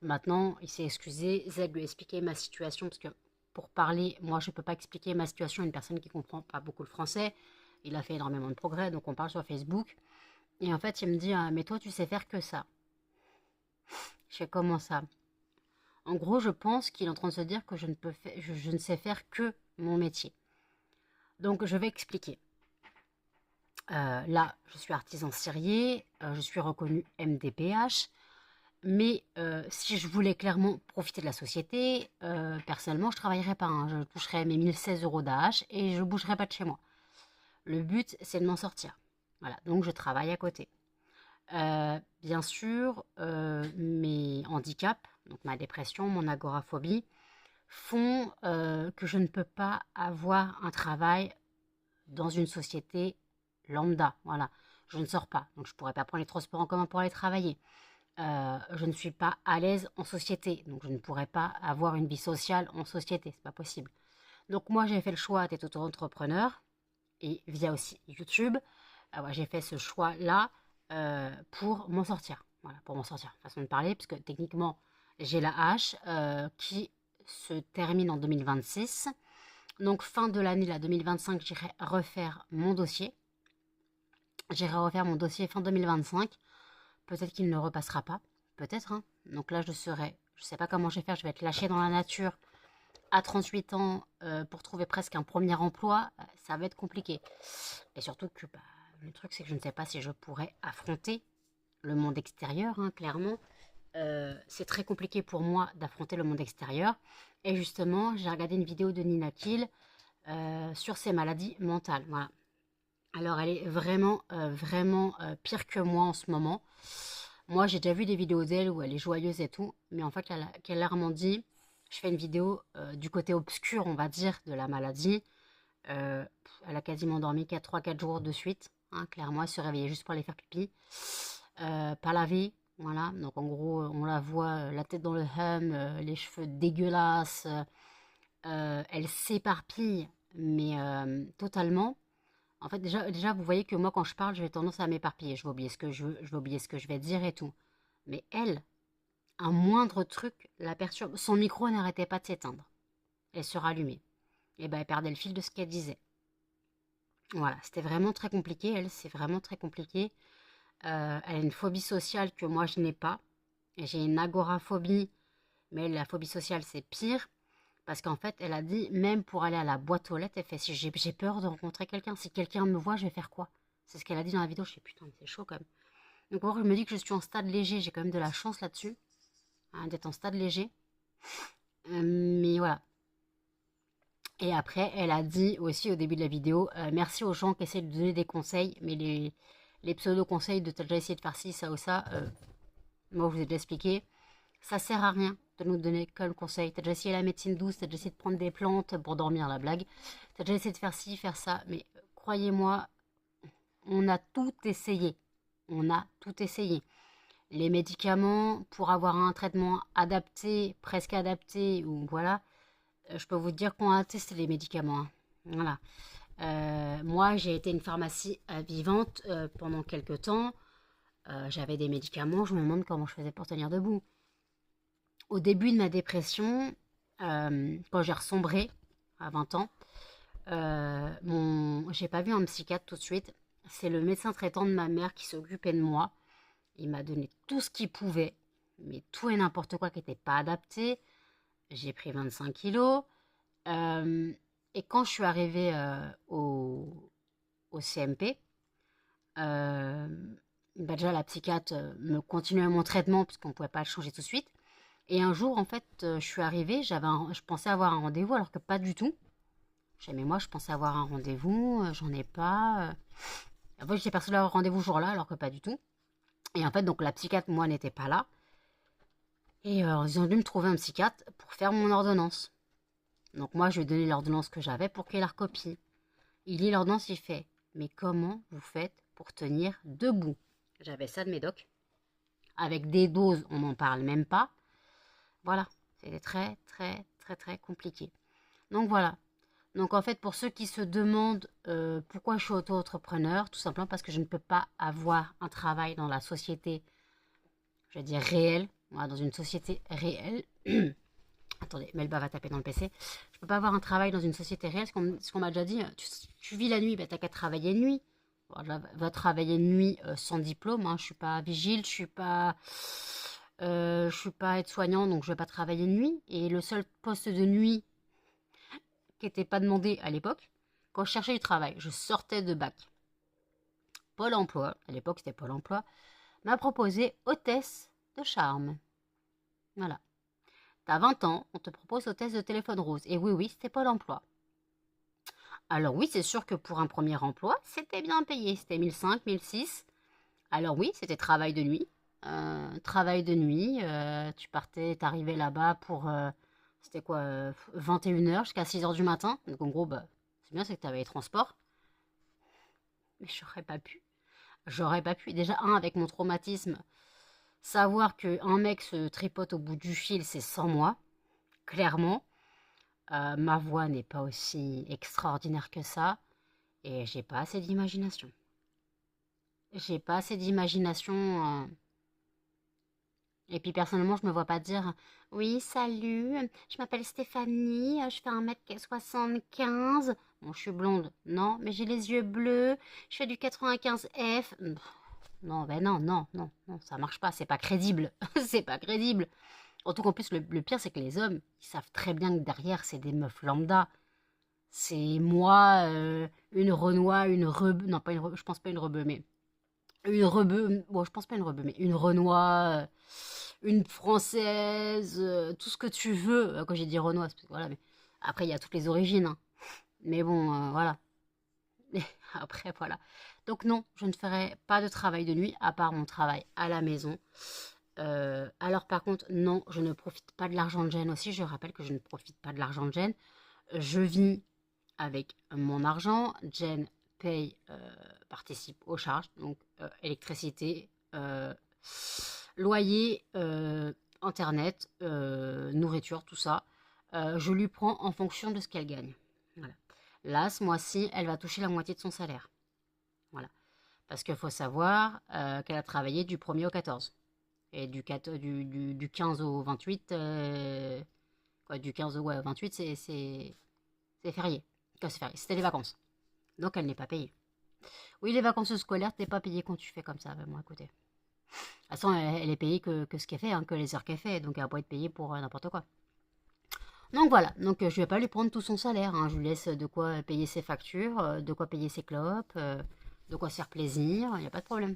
Maintenant, il s'est excusé. Z lui a expliqué ma situation parce que pour parler, moi, je ne peux pas expliquer ma situation à une personne qui ne comprend pas beaucoup le français. Il a fait énormément de progrès, donc on parle sur Facebook. Et en fait, il me dit, ah, mais toi, tu sais faire que ça. Je fais comment ça? En gros, je pense qu'il est en train de se dire que je ne sais faire que mon métier. Donc, je vais expliquer. Là, je suis artisan cirier, je suis reconnu MDPH, mais si je voulais clairement profiter de la société, personnellement, je ne travaillerais pas, hein. Je toucherais mes 1016 euros d'AH et je ne bougerais pas de chez moi. Le but, c'est de m'en sortir. Voilà, donc je travaille à côté. Bien sûr, mes handicaps, donc ma dépression, mon agoraphobie, font que je ne peux pas avoir un travail dans une société lambda. Voilà, je ne sors pas, donc je ne pourrais pas prendre les transports en commun pour aller travailler. Je ne suis pas à l'aise en société, donc je ne pourrais pas avoir une vie sociale en société, c'est pas possible. Donc moi j'ai fait le choix d'être auto-entrepreneur et via aussi YouTube, ouais, j'ai fait ce choix-là pour m'en sortir. Voilà, pour m'en sortir, façon de parler, parce que techniquement j'ai la hache qui se termine en 2026. Donc fin de l'année là, 2025, j'irai refaire mon dossier. J'irai refaire mon dossier fin 2025. Peut-être qu'il ne repassera pas. Peut-être, hein. Donc là, je ne sais pas comment je vais faire. Je vais être lâchée dans la nature à 38 ans pour trouver presque un premier emploi. Ça va être compliqué. Et surtout que bah, le truc, c'est que je ne sais pas si je pourrais affronter le monde extérieur, hein, clairement. C'est très compliqué pour moi d'affronter le monde extérieur. Et justement, j'ai regardé une vidéo de Nina Kill sur ses maladies mentales. Voilà. Alors, elle est vraiment pire que moi en ce moment. Moi, j'ai déjà vu des vidéos d'elle où elle est joyeuse et tout, mais en fait, elle a clairement dit, je fais une vidéo du côté obscur, on va dire, de la maladie. Elle a quasiment dormi 3-4 jours de suite, hein, clairement, elle se réveillait juste pour aller faire pipi. Pas laver, voilà. Donc, en gros, on la voit, la tête dans le hum, les cheveux dégueulasses. Elle s'éparpille, mais totalement. En fait, déjà, vous voyez que moi, quand je parle, j'ai tendance à m'éparpiller. Je vais oublier ce que je veux, je vais oublier ce que je vais dire et tout. Mais elle, un moindre truc la perturbe. Son micro n'arrêtait pas de s'éteindre. Elle se rallumait. Et ben, elle perdait le fil de ce qu'elle disait. Voilà, c'était vraiment très compliqué. Elle, c'est vraiment très compliqué. Elle a une phobie sociale que moi, je n'ai pas. J'ai une agoraphobie, mais la phobie sociale, c'est pire. Parce qu'en fait, elle a dit, même pour aller à la boîte aux lettres, elle fait, si j'ai peur de rencontrer quelqu'un. Si quelqu'un me voit, je vais faire quoi? C'est ce qu'elle a dit dans la vidéo. Je fais, putain, mais c'est chaud quand même. Donc, alors, je me dis que je suis en stade léger. J'ai quand même de la chance là-dessus, hein, d'être en stade léger. Mais voilà. Et après, elle a dit aussi au début de la vidéo, merci aux gens qui essaient de donner des conseils, mais les pseudo-conseils de t'as déjà essayé de faire ci, ça ou ça, moi, je vous ai déjà expliqué, ça sert à rien de nous donner comme conseil. T'as déjà essayé la médecine douce, t'as déjà essayé de prendre des plantes pour dormir, la blague. T'as déjà essayé de faire ci, faire ça. Mais croyez-moi, on a tout essayé. On a tout essayé. Les médicaments, pour avoir un traitement adapté, presque adapté, ou voilà, je peux vous dire qu'on a testé les médicaments, hein. Voilà. Moi, j'ai été une pharmacie vivante pendant quelques temps. J'avais des médicaments, je me demande comment je faisais pour tenir debout. Au début de ma dépression, quand j'ai ressombré à 20 ans, j'ai pas vu un psychiatre tout de suite. C'est le médecin traitant de ma mère qui s'occupait de moi. Il m'a donné tout ce qu'il pouvait, mais tout et n'importe quoi qui n'était pas adapté. j'ai pris 25 kilos. Euh, et quand je suis arrivée au CMP, euh, bah déjà la psychiatre me continuait mon traitement puisqu'on ne pouvait pas le changer tout de suite. Et un jour, en fait, je suis arrivée, je pensais avoir un rendez-vous alors que pas du tout. J'ai dit, mais moi, je pensais avoir un rendez-vous, j'en ai pas. En fait, j'étais persuadée d'avoir rendez-vous ce jour-là alors que pas du tout. Et en fait, donc la psychiatre, moi, n'était pas là. Et ils ont dû me trouver un psychiatre pour faire mon ordonnance. Donc moi, je lui ai donné l'ordonnance que j'avais pour qu'il la recopie. Il lit l'ordonnance, il fait, mais comment vous faites pour tenir debout? J'avais ça de mes docs. Avec des doses, on n'en parle même pas. Voilà, c'était très, très, très, très compliqué. Donc voilà. Donc en fait, pour ceux qui se demandent pourquoi je suis auto-entrepreneur, tout simplement parce que je ne peux pas avoir un travail dans la société, je vais dire réelle, voilà, dans une société réelle. Attendez, Melba va taper dans le PC. Je peux pas avoir un travail dans une société réelle, ce qu'on m'a déjà dit. Tu vis la nuit, bah, t'as qu'à travailler de nuit. Voilà, va travailler de nuit sans diplôme. Hein. Je suis pas vigile, je suis pas aide-soignant, donc je vais pas travailler de nuit. Et le seul poste de nuit qui n'était pas demandé à l'époque, quand je cherchais du travail, je sortais de bac. Pôle emploi, à l'époque c'était Pôle emploi, m'a proposé hôtesse de charme. Voilà. T'as 20 ans, on te propose hôtesse de téléphone rose. Et oui, oui, c'était Pôle emploi. Alors oui, c'est sûr que pour un premier emploi, c'était bien payé. C'était 1005, 1006. Alors oui, c'était travail de nuit. Travail de nuit, tu partais, t'arrivais là-bas pour, c'était quoi, 21 h jusqu'à 6 h du matin. Donc en gros, bah, c'est bien, c'est que t'avais les transports. Mais j'aurais pas pu. J'aurais pas pu. Déjà, avec mon traumatisme, savoir qu'un mec se tripote au bout du fil, c'est sans moi, clairement. Ma voix n'est pas aussi extraordinaire que ça. Et j'ai pas assez d'imagination. J'ai pas assez d'imagination. Et puis personnellement, je me vois pas dire oui, salut, je m'appelle Stéphanie, je fais 1 m 75. Bon, je suis blonde, non, mais j'ai les yeux bleus, je fais du 95F. Non, ben non, non, non, non, ça marche pas, c'est pas crédible. C'est pas crédible. Surtout qu'en plus, le pire, c'est que les hommes, ils savent très bien que derrière, c'est des meufs lambda. C'est moi, une Renoir, une rebeu, non, pas une rebeu, je pense pas une rebeu, mais une rebeu, bon, je pense pas une rebeu, mais une Renoir, une Française, tout ce que tu veux. Quand j'ai dit Renoir, voilà, mais après, il y a toutes les origines, hein. Mais bon, voilà. Et après, voilà. Donc non, je ne ferai pas de travail de nuit, à part mon travail à la maison. Alors par contre, non, je ne profite pas de l'argent de gêne aussi. Je rappelle que je ne profite pas de l'argent de gêne. Je vis avec mon argent. Jen paye, participe aux charges, donc électricité, loyer, internet, nourriture, tout ça. Je lui prends en fonction de ce qu'elle gagne. Voilà. Là, ce mois-ci, elle va toucher la moitié de son salaire. Voilà. Parce qu'il faut savoir qu'elle a travaillé du 1er au 14. Et du 15 au 28, quoi, du 15 au 28, c'est férié. C'est férié. C'était les vacances. Donc elle n'est pas payée. Oui, les vacances scolaires, t'es pas payé quand tu fais comme ça. Ben, moi, écoutez. De toute façon, elle est payée que ce qu'elle fait, hein, que les heures qu'elle fait. Donc elle va pas être payée pour n'importe quoi. Donc voilà, donc je vais pas lui prendre tout son salaire, hein. Je lui laisse de quoi payer ses factures, de quoi payer ses clopes, de quoi se faire plaisir, il n'y a pas de problème.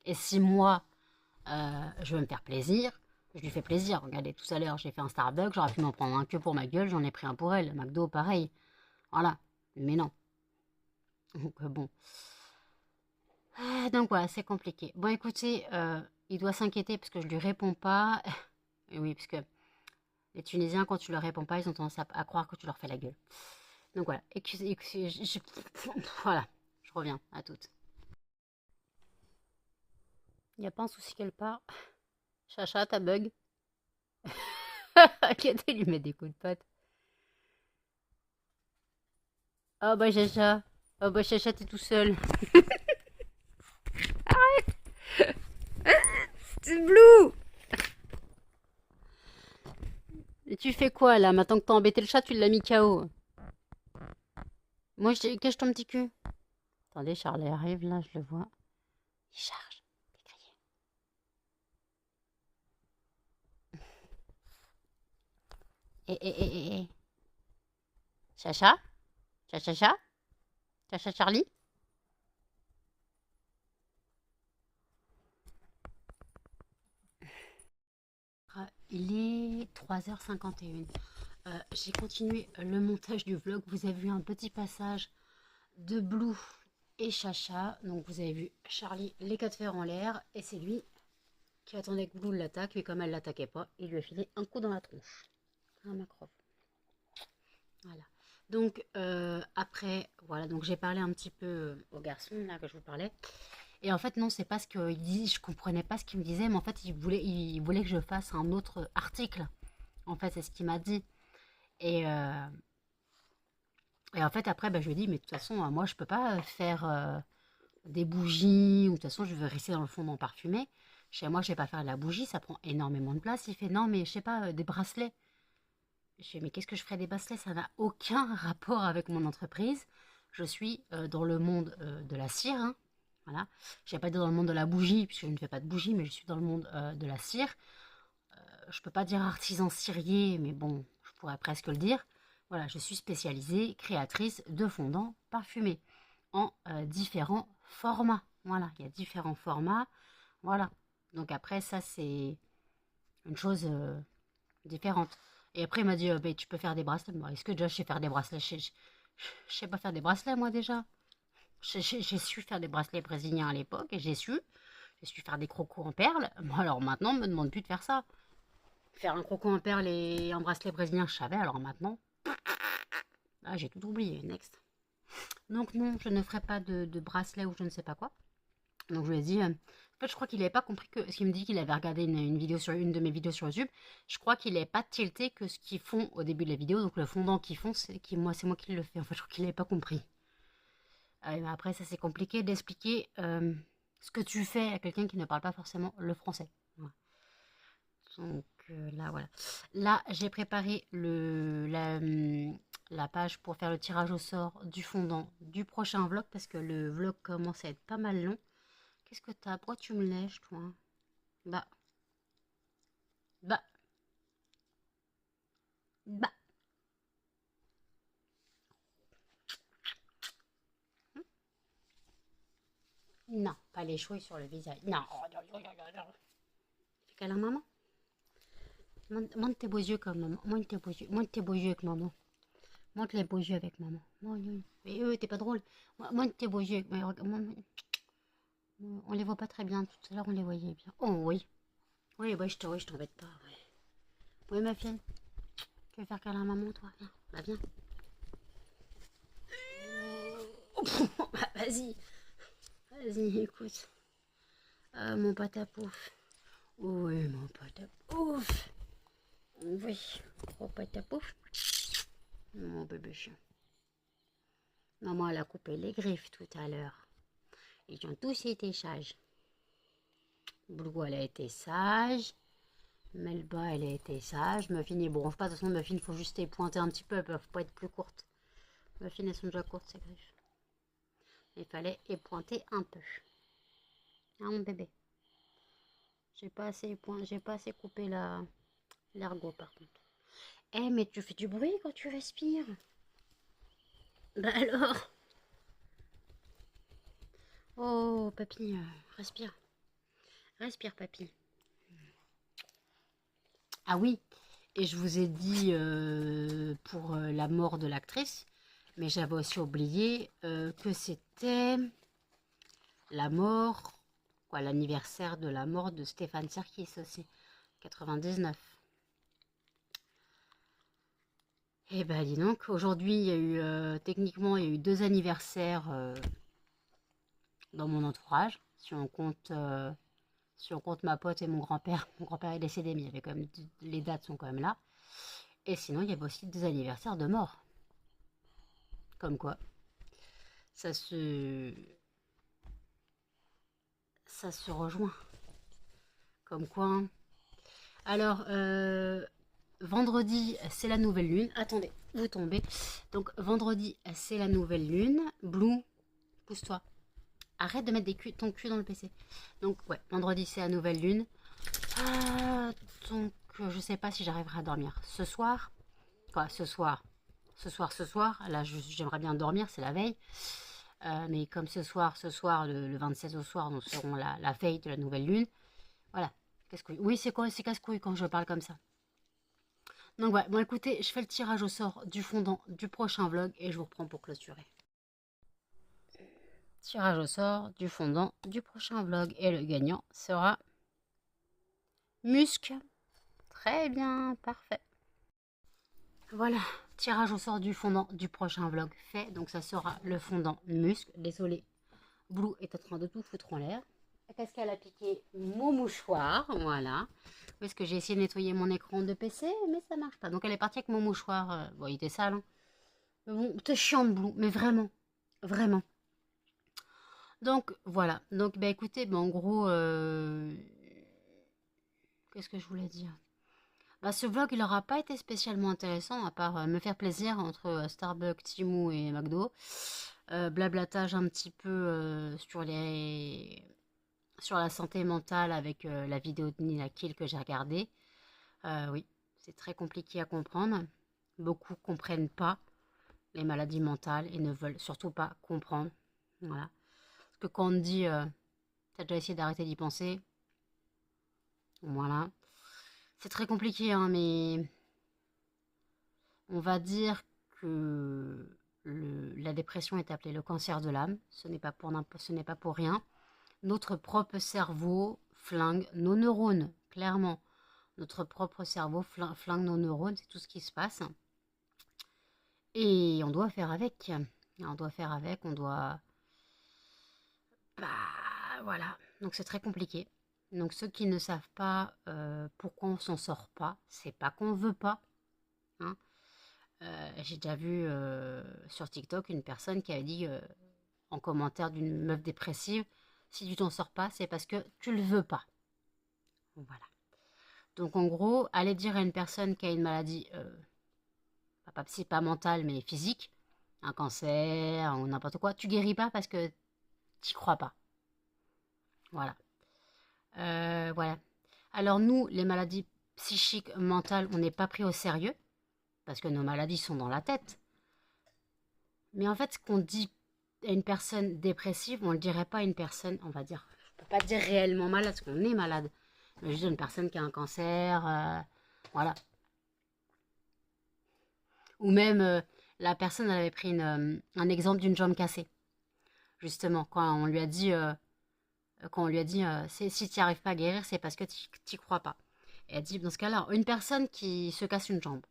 Et si moi, je veux me faire plaisir, je lui fais plaisir. Regardez, tout à l'heure, j'ai fait un Starbucks, j'aurais pu m'en prendre un que pour ma gueule, j'en ai pris un pour elle. McDo, pareil. Voilà, mais non. Donc bon. Donc voilà, c'est compliqué. Bon, écoutez, il doit s'inquiéter parce que je lui réponds pas. Et oui, parce que les Tunisiens, quand tu leur réponds pas, ils ont tendance à croire que tu leur fais la gueule. Donc voilà, voilà, je reviens à toutes. Il n'y a pas un souci qu'elle part. Chacha, t'as bug. Qu'est-ce lui met des coups de patte. Oh bah Chacha. Oh bah Chacha, t'es tout seul. C'est Blue. Et tu fais quoi là? Maintenant que t'as embêté le chat, tu l'as mis KO. Moi, je cache ton petit cul. Attendez, Charlie arrive là, je le vois. Il charge. Décrié. Eh. Chacha? Chacha? Chacha Charlie? Il est 3h51. J'ai continué le montage du vlog. Vous avez vu un petit passage de Blue et Chacha. Donc vous avez vu Charlie les 4 fers en l'air. Et c'est lui qui attendait que Blue l'attaque. Mais comme elle l'attaquait pas, il lui a filé un coup dans la tronche. Un macro. Voilà. Donc après, voilà. Donc j'ai parlé un petit peu au garçon là que je vous parlais. Et en fait non, c'est pas ce qu'il dit. Je comprenais pas ce qu'il me disait. Mais en fait il voulait que je fasse un autre article. En fait c'est ce qu'il m'a dit. Et, euh, et en fait, après, bah, je lui ai dit, mais de toute façon, moi, je peux pas faire des bougies, ou de toute façon, je veux rester dans le fondant parfumé. Chez moi, je vais pas faire de la bougie, ça prend énormément de place. Il fait, non, mais je sais pas, des bracelets. Je fais, mais qu'est-ce que je ferais des bracelets? Ça n'a aucun rapport avec mon entreprise. Je suis dans le monde de la cire, hein. Voilà. Je ne vais pas dire dans le monde de la bougie, puisque je ne fais pas de bougie, mais je suis dans le monde de la cire. Je peux pas dire artisan cirier, mais bon, je pourrais presque le dire. Voilà, je suis spécialisée créatrice de fondants parfumés en différents formats. Voilà, il y a différents formats. Voilà. Donc après, ça, c'est une chose différente. Et après, il m'a dit, bah, tu peux faire des bracelets. Bon, est-ce que déjà, je sais faire des bracelets? Je sais pas faire des bracelets, moi, déjà. J'ai su faire des bracelets brésiliens à l'époque, et j'ai su. J'ai su faire des crocos en perles. Bon, alors maintenant, on me demande plus de faire ça. Faire un croco en perles et un bracelet brésilien, je savais. Alors maintenant, ah, j'ai tout oublié. Next. Donc non, je ne ferai pas de bracelet ou je ne sais pas quoi. Donc je lui ai dit, en fait, je crois qu'il n'avait pas compris que, ce qu'il me dit qu'il avait regardé une vidéo sur une de mes vidéos sur YouTube. Je crois qu'il n'avait pas tilté que ce qu'ils font au début de la vidéo, donc le fondant qu'ils font, c'est moi qui le fais. En fait, je crois qu'il n'avait pas compris. Mais après, ça c'est compliqué d'expliquer ce que tu fais à quelqu'un qui ne parle pas forcément le français. Voilà. Donc là, voilà. Là, j'ai préparé la page pour faire le tirage au sort du fondant du prochain vlog parce que le vlog commence à être pas mal long. Qu'est-ce que t'as? Pourquoi tu me lèches, toi? Bah, bah, bah. Non, pas les cheveux sur le visage. Non. Fais câlin, maman. Monte tes beaux yeux comme maman. Monte tes beaux yeux. Monte tes beaux yeux avec maman. Monte les beaux yeux avec maman. Mais t'es pas drôle. Monte tes beaux yeux. On les voit pas très bien. Tout à l'heure, on les voyait bien. Oh oui. Oui, bah, oui, je t'embête pas. Ouais. Oui, ma fille. Tu veux faire câlin à maman, toi? Viens. Bah, viens. Bah, vas-y. Vas-y, écoute. Mon patapouf. Oui, mon patapouf. Oui, gros patapouf. Mon bébé chien. Maman, elle a coupé les griffes tout à l'heure. Ils ont tous été sages. Blue, elle a été sage. Melba, elle a été sage. Muffin est bon. Pas de toute façon, Muffin, il faut juste les pointer un petit peu. Elles peuvent pas être plus courtes. Muffin, elles sont déjà courtes, ces griffes. Il fallait épointer un peu. Hein, mon bébé? J'ai pas assez coupé l'ergot, par contre. Eh, mais tu fais du bruit quand tu respires. Bah alors? Oh, papy, respire. Respire, papy. Ah oui, et je vous ai dit pour la mort de l'actrice, mais j'avais aussi oublié que c'était la mort, quoi, l'anniversaire de la mort de Stéphane Serkis aussi, 99. Eh ben dis donc, aujourd'hui il y a eu, techniquement il y a eu 2 anniversaires dans mon entourage, si on compte ma pote et mon grand-père. Mon grand-père est décédé, mais il y avait quand même, les dates sont quand même là. Et sinon, il y avait aussi 2 anniversaires de mort. Comme quoi, ça se, ça se rejoint. Comme quoi, hein. Alors, vendredi, c'est la nouvelle lune. Attendez, vous tombez. Donc, vendredi, c'est la nouvelle lune. Blue, pousse-toi. Arrête de mettre ton cul dans le PC. Donc, ouais, vendredi, c'est la nouvelle lune. Donc, je sais pas si j'arriverai à dormir ce soir. Quoi, ce soir. Ce soir. Là, j'aimerais bien dormir, c'est la veille. Mais comme ce soir, le 27 au soir, nous serons la veille de la nouvelle lune. Voilà. Casse-couille. Oui, c'est quoi? C'est casse-couille quand je parle comme ça. Donc voilà. Bon, écoutez, je fais le tirage au sort du fondant du prochain vlog et je vous reprends pour clôturer. Tirage au sort du fondant du prochain vlog et le gagnant sera Musc. Très bien, parfait. Voilà, tirage au sort du fondant du prochain vlog fait. Donc ça sera le fondant Musc. Désolé, Blue est en train de tout foutre en l'air. Qu'est-ce qu'elle a piqué mon mouchoir? Voilà. Parce que j'ai essayé de nettoyer mon écran de PC, mais ça marche pas. Donc elle est partie avec mon mouchoir. Bon, il était sale. Hein. Mais bon, t'es chiante, Blue. Mais vraiment. Vraiment. Donc voilà. Donc bah écoutez, bah, en gros, qu'est-ce que je voulais dire? Bah, ce vlog, il n'aura pas été spécialement intéressant, à part me faire plaisir entre Starbucks, Temu et McDo. Blablatage un petit peu sur la santé mentale avec la vidéo de Nina Kill que j'ai regardée. Oui, c'est très compliqué à comprendre. Beaucoup comprennent pas les maladies mentales et ne veulent surtout pas comprendre. Voilà. Parce que quand on dit t'as déjà essayé d'arrêter d'y penser, voilà. C'est très compliqué, hein, mais on va dire que la dépression est appelée le cancer de l'âme. Ce n'est pas pour rien. Notre propre cerveau flingue nos neurones, clairement. Notre propre cerveau flingue nos neurones, c'est tout ce qui se passe. Et on doit faire avec. On doit faire avec, on doit... Bah, voilà. Donc c'est très compliqué. Donc ceux qui ne savent pas pourquoi on s'en sort pas, c'est pas qu'on veut pas. Hein. J'ai déjà vu sur TikTok une personne qui avait dit en commentaire d'une meuf dépressive, si tu t'en sors pas, c'est parce que tu le veux pas. Voilà. Donc en gros, aller dire à une personne qui a une maladie, pas mentale, mais physique, un cancer ou n'importe quoi, tu guéris pas parce que tu crois pas. Voilà. Voilà. Alors nous, les maladies psychiques, mentales, on n'est pas pris au sérieux parce que nos maladies sont dans la tête. Mais en fait, ce qu'on dit à une personne dépressive, on ne le dirait pas à une personne, on va dire, je peux pas dire réellement malade, parce qu'on est malade. Mais juste une personne qui a un cancer, voilà. Ou même, la personne, elle avait pris un exemple d'une jambe cassée. Justement, quand on lui a dit, si tu n'y arrives pas à guérir, c'est parce que tu n'y crois pas. Et elle dit, dans ce cas-là, une personne qui se casse une jambe,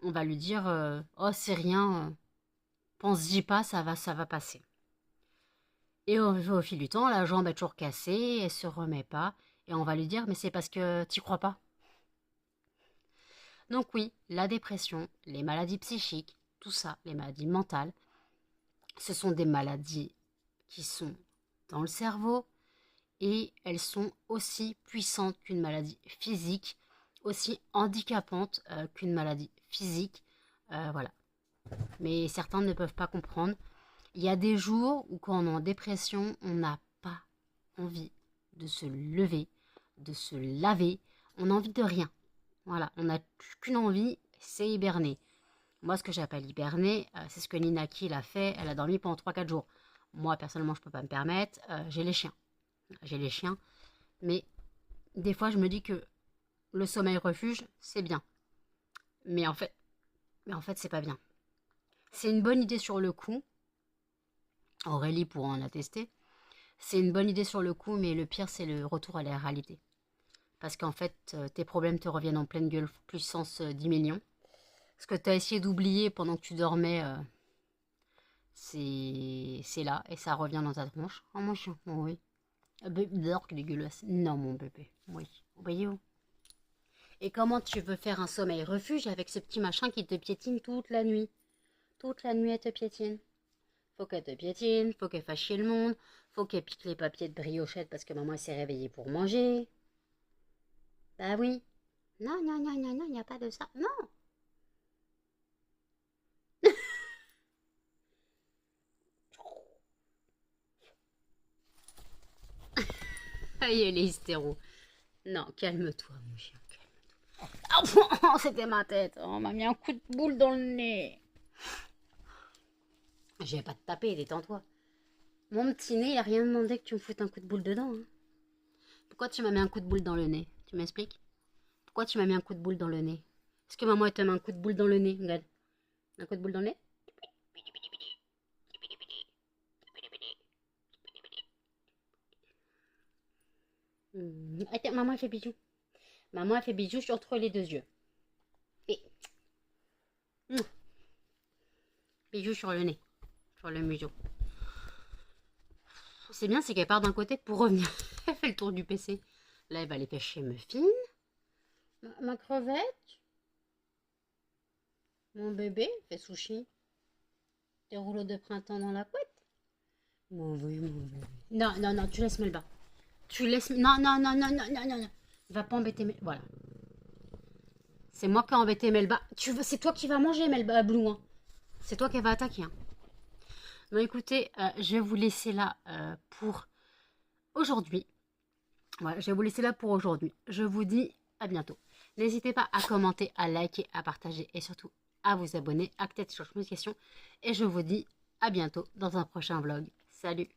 on va lui dire, oh, c'est rien, pense-y pas, ça va passer. Et au fil du temps, la jambe est toujours cassée, elle se remet pas, et on va lui dire, mais c'est parce que tu crois pas. Donc oui, la dépression, les maladies psychiques, tout ça, les maladies mentales, ce sont des maladies qui sont dans le cerveau et elles sont aussi puissantes qu'une maladie physique, aussi handicapantes qu'une maladie physique. Voilà. Mais certains ne peuvent pas comprendre. Il y a des jours où quand on est en dépression, on n'a pas envie de se lever, de se laver. On a envie de rien. Voilà, on n'a qu'une envie, c'est hiberner. Moi, ce que j'appelle hiberner, c'est ce que Nina Kill a fait. Elle a dormi pendant 3-4 jours. Moi, personnellement, je ne peux pas me permettre. J'ai les chiens. J'ai les chiens. Mais des fois, je me dis que le sommeil refuge, c'est bien. Mais en fait, c'est pas bien. C'est une bonne idée sur le coup. Aurélie pourra en attester. C'est une bonne idée sur le coup, mais le pire, c'est le retour à la réalité. Parce qu'en fait, tes problèmes te reviennent en pleine gueule, puissance 10 millions. Ce que tu as essayé d'oublier pendant que tu dormais, c'est là, et ça revient dans ta tronche. Oh mon chien, oh, oui. D'or, dégueulasse. Non, mon bébé, oui. Voyez-vous. Et comment tu veux faire un sommeil refuge avec ce petit machin qui te piétine toute la nuit? Toute la nuit, elle te piétine. Faut qu'elle te piétine, faut qu'elle fasse chier le monde, faut qu'elle pique les papiers de briochette parce que maman s'est réveillée pour manger. Bah oui. Non, non, non, non, non, il n'y a pas de ça. Non. Aïe, elle est hystéro. Non, calme-toi, mon chien, calme-toi. Oh, c'était ma tête. Oh, on m'a mis un coup de boule dans le nez. Je vais pas te taper, détends-toi. Mon petit nez, il a rien demandé que tu me foutes un coup de boule dedans. Hein. Pourquoi tu m'as mis un coup de boule dans le nez? Tu m'expliques? Pourquoi tu m'as mis un coup de boule dans le nez? Est-ce que maman elle te met un coup de boule dans le nez? Regarde. Un coup de boule dans le nez? Attends, maman elle fait bisous. Maman elle fait bisous entre les deux yeux. Et bisous sur le nez. Sur le museau. C'est bien, c'est qu'elle part d'un côté pour revenir. Elle fait le tour du PC. Là, elle va aller pêcher Muffin. Ma crevette. Mon bébé fait sushi. Des rouleaux de printemps dans la couette. Mon bébé. Non, non, non, tu laisses Melba. Tu laisses... Non, non, non, non, non, non, non, non. Va pas embêter Melba. Voilà. C'est moi qui ai embêté Melba. C'est toi qui vas manger Melba Blue. Hein. C'est toi qui va attaquer. Hein. Bon, écoutez, je vais vous laisser là pour aujourd'hui. Voilà, je vais vous laisser là pour aujourd'hui. Je vous dis à bientôt. N'hésitez pas à commenter, à liker, à partager et surtout à vous abonner à Tête sur Question. Et je vous dis à bientôt dans un prochain vlog. Salut!